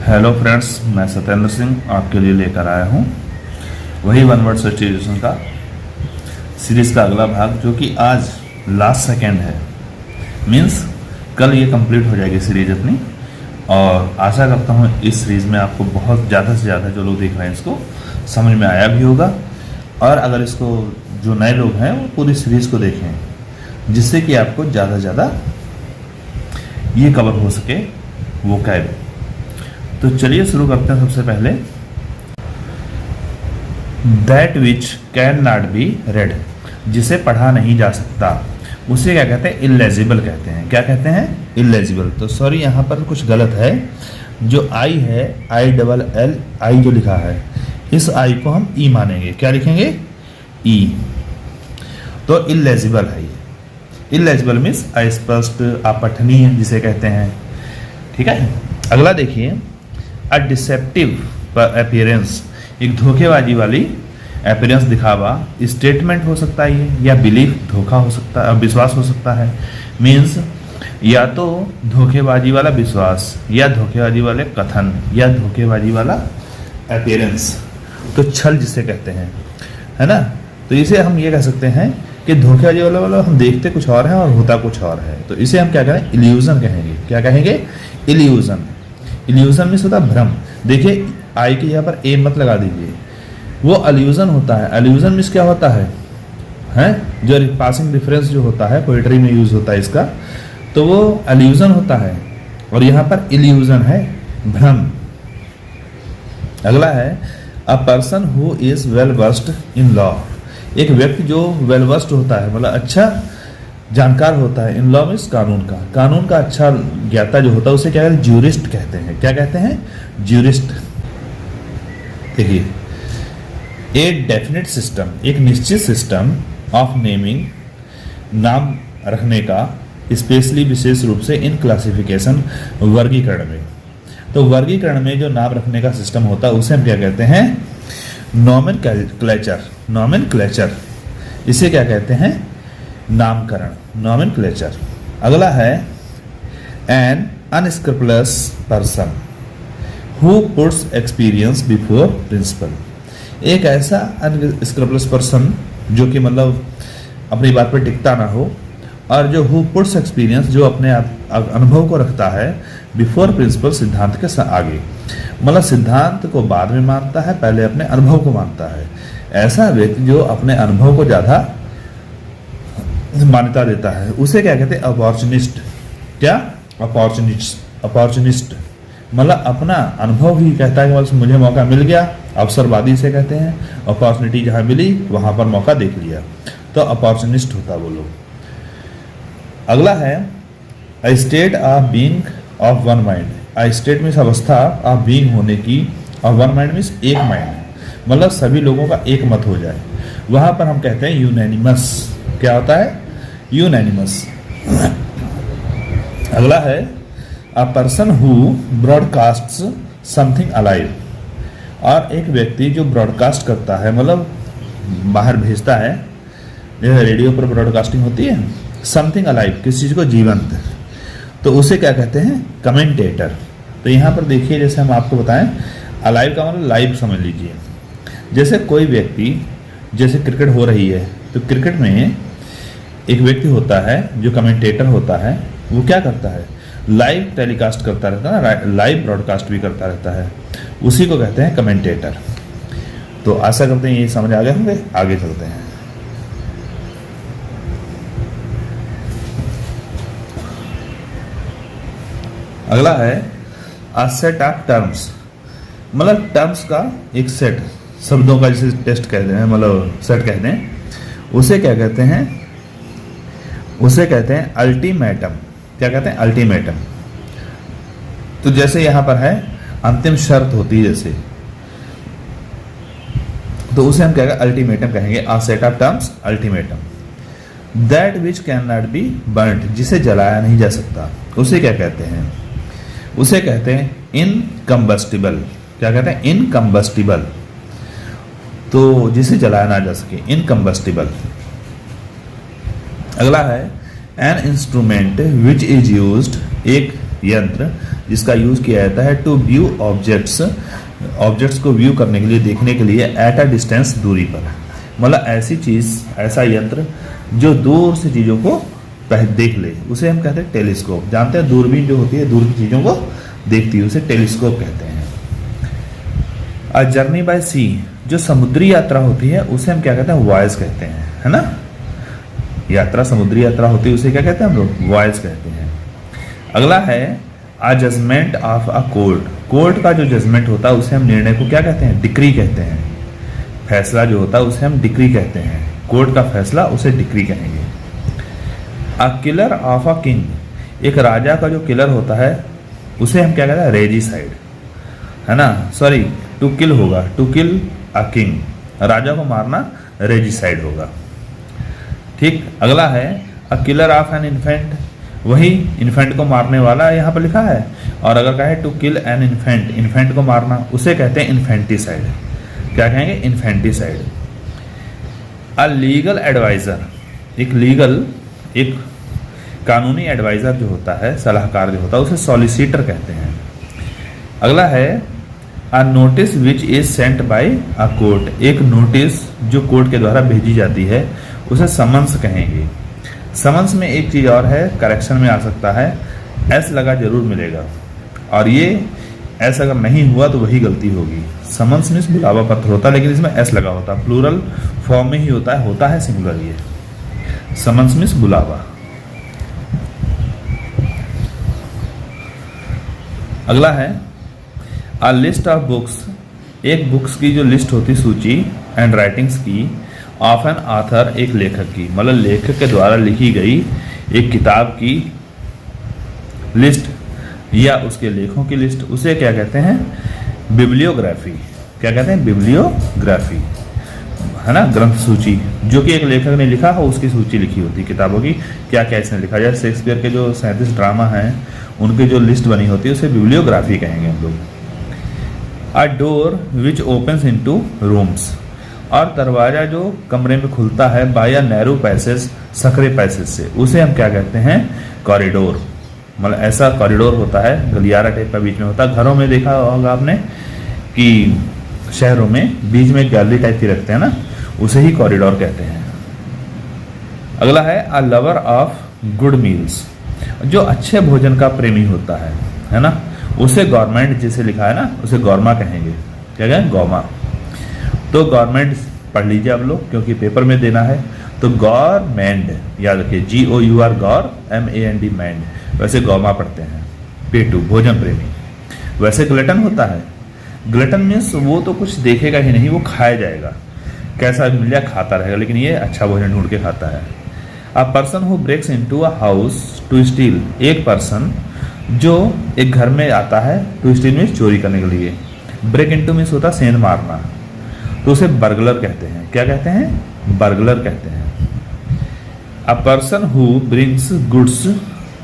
Hello friends, मैं सत्येंद्र सिंह आपके लिए लेकर आया हूँ वही वन वर्ड सब्स्टिट्यूशन का सीरीज़ का अगला भाग, जो कि आज लास्ट सेकेंड है। मीन्स कल ये कंप्लीट हो जाएगी सीरीज अपनी, और आशा करता हूँ इस सीरीज़ में आपको बहुत ज़्यादा से ज़्यादा जो लोग देख रहे हैं इसको समझ में आया भी होगा। और अगर इसको जो नए लोग हैं वो पूरी सीरीज़ को देखें, जिससे कि आपको ज़्यादा से ज़्यादा ये कवर हो सके वो कैब। तो चलिए शुरू करते हैं। सबसे पहले that which can not be red, जिसे पढ़ा नहीं जा सकता, उसे क्या कहते हैं? इलेजिबल कहते हैं। क्या कहते हैं? इलेजिबल। तो सॉरी, यहाँ पर कुछ गलत है। जो आई है, ILL आई जो लिखा है, इस आई को हम ई मानेंगे। क्या लिखेंगे? ई। तो इलेजिबल है ये। इलेजिबल मीन्स अस्पष्ट, अपठनीय जिसे कहते हैं। ठीक है। अगला देखिए, अ डिसेप्टिव अपीयरेंस, एक धोखेबाजी वाली अपीयरेंस, दिखावा, स्टेटमेंट हो सकता है ये, या बिलीफ, धोखा हो सकता है, विश्वास हो सकता है। मीन्स या तो धोखेबाजी वाला विश्वास, या धोखेबाजी वाले कथन, या धोखेबाजी वाला अपीयरेंस। तो छल जिसे कहते हैं, है ना। तो इसे हम ये कह सकते हैं कि धोखेबाजी वाला हम देखते कुछ और है और होता कुछ और है। तो इसे हम क्या कहें? इल्यूजन कहेंगे। क्या कहेंगे? इल्यूजन। इल्यूजन मीन्स होता है भ्रम। देखिए, आई के यहाँ पर ए मत लगा दीजिए, वो अल्यूजन होता है। अल्यूजन मीन्स क्या होता है? हैं जो पासिंग डिफरेंस जो होता है, पोइट्री में यूज होता है इसका, तो वो अल्यूजन होता है। और यहाँ पर इल्यूजन है, भ्रम। अगला है, a person who is well versed in law, एक व्यक्ति जो वेल वर्स्ड होता है, मतलब अच्छा जानकार होता है। इन लॉ मीन्स कानून का, कानून का अच्छा ज्ञाता जो होता है उसे क्या कहते हैं? ज्यूरिस्ट कहते हैं। क्या कहते हैं? ज्यूरिस्ट। देखिए, ए डेफिनेट सिस्टम, एक निश्चित सिस्टम ऑफ नेमिंग, नाम रखने का, स्पेशली विशेष रूप से इन क्लासिफिकेशन, वर्गीकरण में। तो वर्गीकरण में जो नाम रखने का सिस्टम होता है उसे हम क्या कहते हैं? नॉमेनक्लेचर। नॉमेनक्लेचर, इसे क्या कहते हैं? नामकरण, नॉमेनक्लेचर। अगला है, an unscrupulous person who puts experience before principle, एक ऐसा अनस्क्रपलस पर्सन जो कि मतलब अपनी बात पर टिकता ना हो, और जो हु पुट्स एक्सपीरियंस, जो अपने अनुभव को रखता है, बिफोर प्रिंसिपल, सिद्धांत के आगे। मतलब सिद्धांत को बाद में मानता है, पहले अपने अनुभव को मानता है। ऐसा व्यक्ति जो अपने अनुभव को ज़्यादा मान्यता देता है उसे क्या कहते हैं? अपॉर्चुनिस्ट। क्या? अपॉर्चुनिस्ट मतलब अपना अनुभव ही कहता है कि बस मुझे मौका मिल गया, अवसरवादी से कहते हैं। अपॉर्चुनिटी जहाँ मिली वहाँ पर मौका देख लिया, तो अपॉर्चुनिस्ट होता वो लोग। अगला है, a state of being of one mind. A state means अवस्था ऑफ बीइंग होने की, और वन माइंड मीन्स एक माइंड, मतलब सभी लोगों का एक मत हो जाए। वहाँ पर हम कहते हैं यूनैनिमस। क्या होता है? यूनैनिमस। अगला है, a person who broadcasts something alive, और एक व्यक्ति जो ब्रॉडकास्ट करता है, मतलब बाहर भेजता है, जैसे रेडियो पर ब्रॉडकास्टिंग होती है, समथिंग अलाइव, किसी चीज़ को जीवंत, तो उसे क्या कहते हैं? कमेंटेटर। तो यहाँ पर देखिए, जैसे हम आपको बताएं, अलाइव का मतलब लाइव समझ लीजिए। जैसे कोई व्यक्ति, जैसे क्रिकेट हो रही है, तो क्रिकेट में एक व्यक्ति होता है जो कमेंटेटर होता है, वो क्या करता है? लाइव टेलीकास्ट करता रहता है ना, लाइव ब्रॉडकास्ट भी करता रहता है, उसी को कहते हैं कमेंटेटर। तो आशा करते हैं ये समझ आ गए होंगे। आगे चलते हैं। अगला है, अ सेट ऑफ टर्म्स, मतलब टर्म्स का एक सेट, शब्दों का जिसे टेस्ट कहते हैं, मतलब सेट कहते हैं, उसे क्या कहते हैं? उसे कहते हैं अल्टीमेटम। क्या कहते हैं? अल्टीमेटम। तो जैसे यहां पर है, अंतिम शर्त होती है जैसे, तो उसे हम क्या कहेंगे? अल्टीमेटम कहेंगे। A set of terms, ultimatum. That which can not be burned, जिसे जलाया नहीं जा सकता, उसे क्या कहते हैं? उसे कहते हैं इनकम्बस्टिबल। क्या कहते हैं? इनकम्बस्टिबल। तो जिसे जलाया ना जा सके, इनकम्बस्टिबल। अगला है, an instrument which is used, एक यंत्र जिसका यूज़ किया जाता है टू व्यू ऑब्जेक्ट्स को व्यू करने के लिए, देखने के लिए एट अ डिस्टेंस, दूरी पर। मतलब ऐसी चीज़, ऐसा यंत्र जो दूर से चीज़ों को देख ले, उसे हम कहते हैं टेलीस्कोप। जानते हैं दूरबीन जो होती है दूर की चीज़ों को देखती है, उसे टेलीस्कोप कहते हैं। अ जर्नी बाय सी, जो समुद्री यात्रा होती है उसे हम क्या कहते हैं, वॉयज कहते हैं, है ना। यात्रा, समुद्री यात्रा होती है उसे क्या कहते हैं हम लोग, वॉयज कहते हैं। अगला है a judgement of a court. Court का जो जजमेंट होता है उसे हम निर्णय को क्या कहते हैं, डिक्री कहते हैं। फैसला जो होता है उसे हम डिक्री कहते हैं। कोर्ट का फैसला उसे डिक्री कहेंगे। A killer of a king, एक राजा का जो किलर होता है उसे हम क्या कहते हैं, रेजिसाइड, है ना। सॉरी, टू किल होगा, टू किल अ किंग, राजा को मारना रेजिसाइड होगा। ठीक। अगला है a killer of an infant, वही इन्फेंट को मारने वाला यहाँ पर लिखा है। और अगर कहे to kill an infant, infant को मारना, उसे कहते हैं इन्फेंटिसाइड। क्या कहेंगे, इन्फेंटिसाइड। अ लीगल एडवाइज़र, एक कानूनी एडवाइज़र जो होता है, सलाहकार जो होता है, उसे सॉलिसिटर कहते हैं। अगला है a notice which is sent by a court, एक नोटिस जो कोर्ट के द्वारा भेजी जाती है उसे समन्स कहेंगे। समन्स में एक चीज़ और है, करेक्शन में आ सकता है, एस लगा जरूर मिलेगा, और ये एस अगर नहीं हुआ तो वही गलती होगी। समन्स मीन्स बुलावा पत्र होता है, लेकिन इसमें एस लगा होता है, प्लूरल फॉर्म में ही होता है सिंगुलर। ये समन्स मीन्स बुलावा। अगला है अ लिस्ट ऑफ बुक्स, एक बुक्स की जो लिस्ट होती, सूची, एंड राइटिंग्स की, ऑफ एन ऑथर, एक लेखक की, मतलब लेखक के द्वारा लिखी गई एक किताब की लिस्ट या उसके लेखों की लिस्ट, उसे क्या कहते हैं, बिब्लियोग्राफी। क्या कहते हैं, बिब्लियोग्राफी, है ना। ग्रंथ सूची, जो कि एक लेखक ने लिखा हो उसकी सूची लिखी होती है किताबों की, क्या क्या इसने लिखा। जैसे शेक्सपियर के जो 37 ड्रामा हैं उनकी जो लिस्ट बनी होती है उसे बिब्लियोग्राफी कहेंगे हम लोग। A door which opens into rooms, और दरवाजा जो कमरे में खुलता है बाय अ नैरो पैसेज, सकरे पैसेज से, उसे हम क्या कहते हैं, कॉरिडोर। मतलब ऐसा कॉरिडोर होता है, गलियारा टाइप का बीच में होता है। घरों में देखा होगा आपने कि शहरों में बीच में गैलरी टाइप की रखते हैं ना, उसे ही कॉरिडोर कहते हैं। अगला है a lover of good meals, जो अच्छे भोजन का प्रेमी होता है ना, उसे गवर्नमेंट, जिसे लिखा है ना, उसे गौरमा कहेंगे। क्या कहें, गौमा। तो गवर्नमेंट पढ़ लीजिए आप लोग, क्योंकि पेपर में देना है। तो गवर्नमेंट याद रखिए, GOUR, गौर, MAND, मैंड, वैसे गौमा पढ़ते हैं। पेटू, भोजन प्रेमी। वैसे ग्लटन होता है, ग्लटन मीन्स वो तो कुछ देखेगा ही नहीं, वो खाया जाएगा, कैसा मिल जाए खाता रहेगा, लेकिन ये अच्छा भोजन ढूंढ के खाता है। A person who breaks into a house to steal, एक पर्सन जो एक घर में आता है, टू स्टील मीन्स चोरी करने के लिए, ब्रेक इनटू मीन्स होता है सेंध मारना, तो उसे बर्गलर कहते हैं। क्या कहते हैं, बर्गलर कहते हैं। A person who brings goods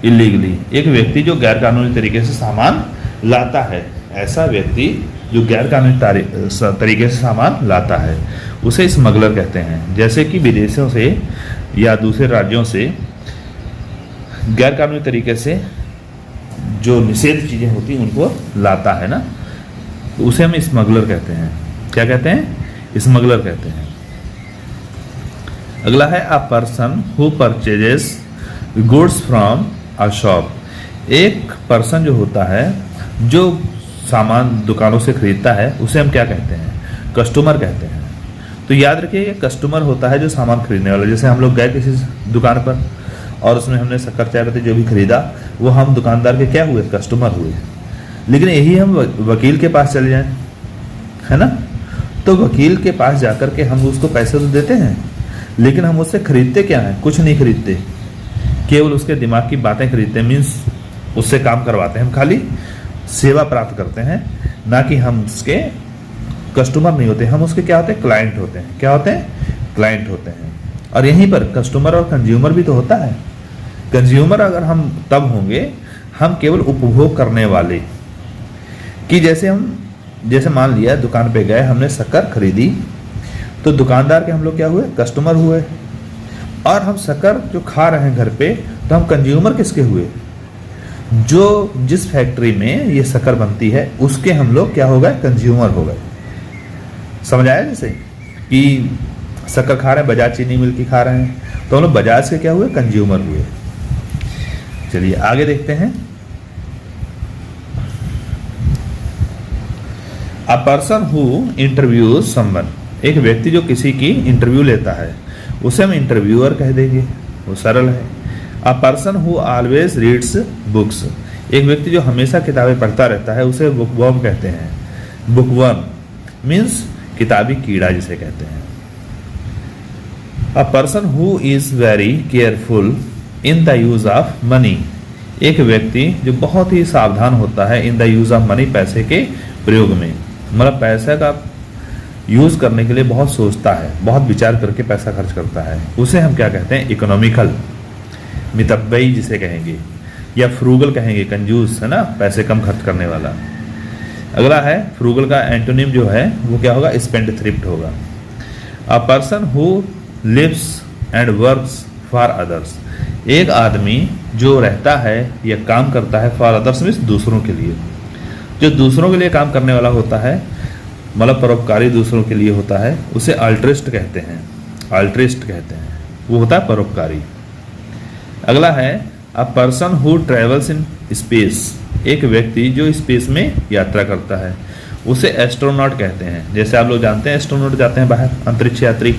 illegally, एक व्यक्ति जो गैर कानूनी तरीके से सामान लाता है, ऐसा व्यक्ति जो गैर कानूनी तरीके से सामान लाता है उसे स्मगलर कहते हैं। जैसे कि विदेशों से या दूसरे राज्यों से गैर कानूनी तरीके से जो निषेध चीज़ें होती हैं उनको लाता है ना, तो उसे हम स्मगलर कहते हैं। क्या कहते हैं, स्मगलर कहते हैं। अगला है a person who purchases goods from a shop, एक पर्सन जो होता है जो सामान दुकानों से खरीदता है उसे हम क्या कहते हैं, कस्टमर कहते हैं। तो याद रखिए, ये कस्टमर होता है जो सामान खरीदने वाला। जैसे हम लोग गए किसी दुकान पर और उसमें हमने शक्कर, चाय पत्ती जो भी खरीदा, वो हम दुकानदार के क्या हुए, कस्टमर हुए। लेकिन यही हम वकील के पास चले जाएं, है ना, तो वकील के पास जाकर के हम उसको पैसे तो देते हैं, लेकिन हम उससे खरीदते क्या हैं, कुछ नहीं खरीदते, केवल उसके दिमाग की बातें खरीदते हैं। मीन्स उससे काम करवाते हैं, हम खाली सेवा प्राप्त करते हैं, ना कि हम उसके कस्टमर नहीं होते, हम उसके क्या होते हैं, क्लाइंट होते हैं। क्या होते हैं, क्लाइंट होते हैं। और यहीं पर कस्टमर और कंज्यूमर भी तो होता है। कंज्यूमर अगर हम तब होंगे, हम केवल उपभोग करने वाले, कि जैसे मान लिया दुकान पे गए, हमने शक्कर खरीदी, तो दुकानदार के हम लोग क्या हुए, कस्टमर हुए। और हम शक्कर जो खा रहे हैं घर पे, तो हम कंज्यूमर किसके हुए, जो जिस फैक्ट्री में ये शक्कर बनती है उसके हम लोग क्या हो गए, कंज्यूमर हो गए। समझ आया? जैसे कि शक्कर खा रहे हैं, बजाज चीनी मिल की खा रहे हैं, तो हम लोग बजाज के क्या हुए, कंज्यूमर हुए। चलिए आगे देखते हैं। A person who interviews someone, एक व्यक्ति जो किसी की इंटरव्यू लेता है उसे हम इंटरव्यूअर कह देंगे, वो सरल है। A person who always reads books, एक व्यक्ति जो हमेशा किताबें पढ़ता रहता है उसे बुकवर्म कहते हैं। बुकवर्म मीन्स किताबी कीड़ा जिसे कहते हैं। A person who is very careful in the use of money, एक व्यक्ति जो बहुत ही सावधान होता है in the use of money, पैसे के प्रयोग में, मतलब पैसे का यूज करने के लिए बहुत सोचता है, बहुत विचार करके पैसा खर्च करता है, उसे हम क्या कहते हैं, इकोनॉमिकल, मितव्ययी जिसे कहेंगे, या फ्रूगल कहेंगे, कंजूस है ना, पैसे कम खर्च करने वाला। अगला है फ्रूगल का एंटोनिम जो है वो क्या होगा, स्पेंडथ्रिफ्ट होगा। A person who lives and works for others, एक आदमी जो रहता है या काम करता है फॉर अदर्स मीन्स दूसरों के लिए, जो दूसरों के लिए काम करने वाला होता है, मतलब परोपकारी दूसरों के लिए होता है, उसे अल्ट्रिस्ट कहते हैं। अल्ट्रिस्ट कहते हैं, वो होता है परोपकारी। अगला है a person who travels in space, एक व्यक्ति जो स्पेस में यात्रा करता है उसे एस्ट्रोनॉट कहते हैं। जैसे आप लोग जानते हैं एस्ट्रोनॉट जाते हैं बाहर, अंतरिक्ष यात्री,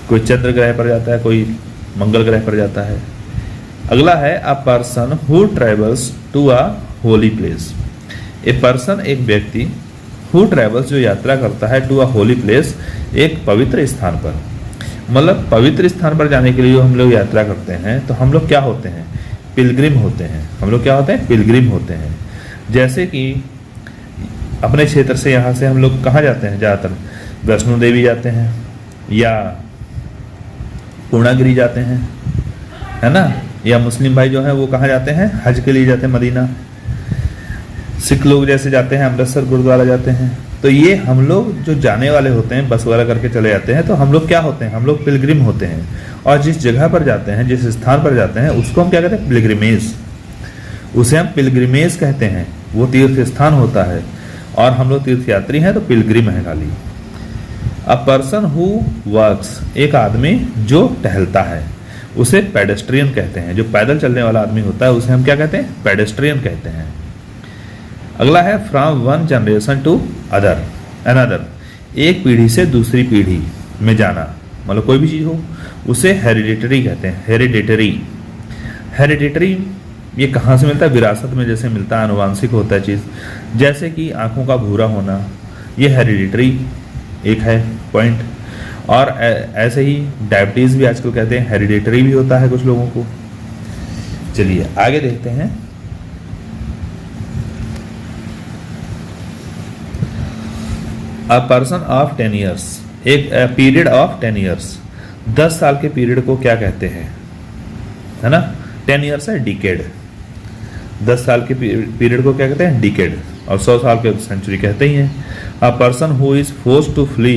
कोई चंद्र ग्रह पर जाता है, कोई मंगल ग्रह पर जाता है। अगला है a person who travels to a holy place, a person एक व्यक्ति, हु ट्रेवल्स जो यात्रा करता है, टू अ होली प्लेस एक पवित्र स्थान पर, मतलब पवित्र स्थान पर जाने के लिए जो हम लोग यात्रा करते हैं तो हम लोग क्या होते हैं, पिलग्रिम होते हैं। हम लोग क्या होते हैं, पिलग्रिम होते हैं। जैसे कि अपने क्षेत्र से यहाँ से हम लोग कहाँ जाते हैं, ज़्यादातर वैष्णो देवी जाते हैं या पूर्णागिरी जाते हैं, है ना, या मुस्लिम भाई जो है वो कहाँ जाते हैं, हज के लिए जाते हैं मदीना। सिख लोग जैसे जाते हैं अमृतसर गुरुद्वारा जाते हैं। तो ये हम लोग जो जाने वाले होते हैं, बस वगैरह करके चले जाते हैं, तो हम लोग क्या होते हैं, हम लोग पिलग्रिम होते हैं। और जिस जगह पर जाते हैं, जिस स्थान पर जाते हैं, उसको हम क्या कहते हैं, पिलग्रिमेज, उसे हम पिलग्रिमेज कहते हैं। वो तीर्थ स्थान होता है और हम लोग तीर्थयात्री हैं तो पिलग्रिम है खाली। अ पर्सन हु वर्क्स, एक आदमी जो टहलता है उसे पेडेस्ट्रियन कहते हैं। जो पैदल चलने वाला आदमी होता है उसे हम क्या कहते हैं, पेडेस्ट्रियन कहते हैं। अगला है from one generation to another, एक पीढ़ी से दूसरी पीढ़ी में जाना, मतलब कोई भी चीज़ हो उसे हेरिडिटरी कहते हैं। हेरिडिटरी ये कहाँ से मिलता है, विरासत में जैसे मिलता है, आनुवांशिक होता है चीज़। जैसे कि आँखों का भूरा होना, ये हेरिडिटरी एक है पॉइंट। और ऐसे ही डायबिटीज़ भी आजकल कहते हैं हेरिडिटरी भी होता है कुछ लोगों को। चलिए आगे देखते हैं। अ पर्सन ऑफ 10 ईयर्स, एक पीरियड ऑफ 10 ईयर्स, 10 साल के पीरियड को क्या कहते हैं, है ना, 10 ईयर्स है डिकेड, 10 साल के पीरियड को क्या कहते हैं, डिकेड। और 100 साल के सेंचुरी कहते ही हैं। A person who is forced to flee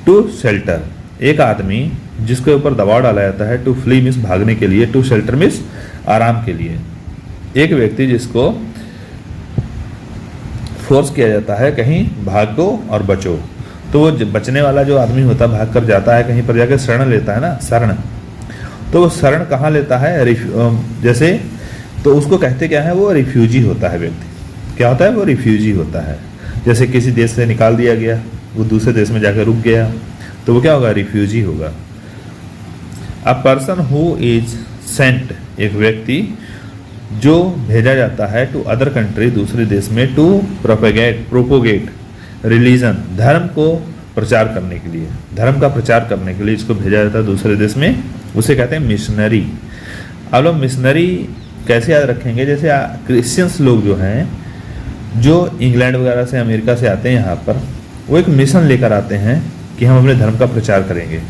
to shelter, एक आदमी जिसके ऊपर दबाव डाला जाता है, टू फ्ली मीन्स भागने के लिए, टू शेल्टर मीन्स आराम के लिए। एक व्यक्ति जिसको फोर्स किया जाता है कहीं भागो और बचो, तो वो बचने वाला जो आदमी होता है भाग कर जाता है कहीं पर जाकर शरण लेता है ना, शरण, तो वो शरण कहाँ लेता है, जैसे तो उसको कहते क्या है, वो रिफ्यूजी होता है व्यक्ति। क्या होता है, वो रिफ्यूजी होता है। जैसे किसी देश से निकाल दिया गया, वो दूसरे देश में जाकर रुक गया, तो वो क्या होगा, रिफ्यूजी होगा। A person who is sent, एक व्यक्ति जो भेजा जाता है टू अदर कंट्री, दूसरे देश में, टू प्रोपोगेट रिलीजन, धर्म को प्रचार करने के लिए, धर्म का प्रचार करने के लिए इसको भेजा जाता है दूसरे देश में, उसे कहते हैं मिशनरी। अब लोग मिशनरी कैसे याद रखेंगे, जैसे क्रिश्चियंस लोग जो हैं, जो इंग्लैंड वगैरह से, अमेरिका से आते हैं यहाँ पर, वो एक मिशन लेकर आते हैं कि हम अपने धर्म का प्रचार करेंगे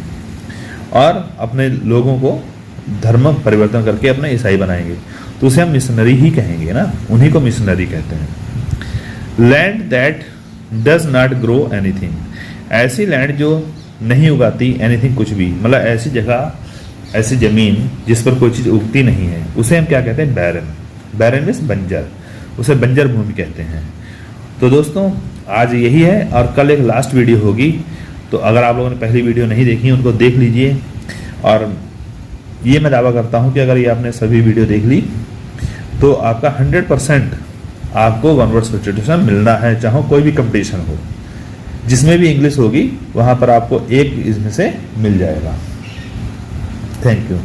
और अपने लोगों को धर्म परिवर्तन करके अपने ईसाई बनाएंगे, तो उसे हम मिशनरी ही कहेंगे ना, उन्हीं को मिशनरी कहते हैं। Land that does not grow anything, ऐसी लैंड जो नहीं उगाती एनीथिंग कुछ भी, मतलब ऐसी जगह, ऐसी ज़मीन जिस पर कोई चीज़ उगती नहीं है, उसे हम क्या कहते हैं, बैरन। बैरन मीन्स बंजर, उसे बंजर भूमि कहते हैं। तो दोस्तों आज यही है, और कल एक लास्ट वीडियो होगी, तो अगर आप लोगों ने पहली वीडियो नहीं देखी उनको देख लीजिए। और ये मैं दावा करता हूँ कि अगर ये आपने सभी वीडियो देख ली तो आपका 100% आपको वन वर्ड सब्स्टिट्यूशन मिलना है, चाहे कोई भी कंपटीशन हो, जिसमें भी इंग्लिश होगी वहाँ पर आपको एक इसमें से मिल जाएगा। Thank you.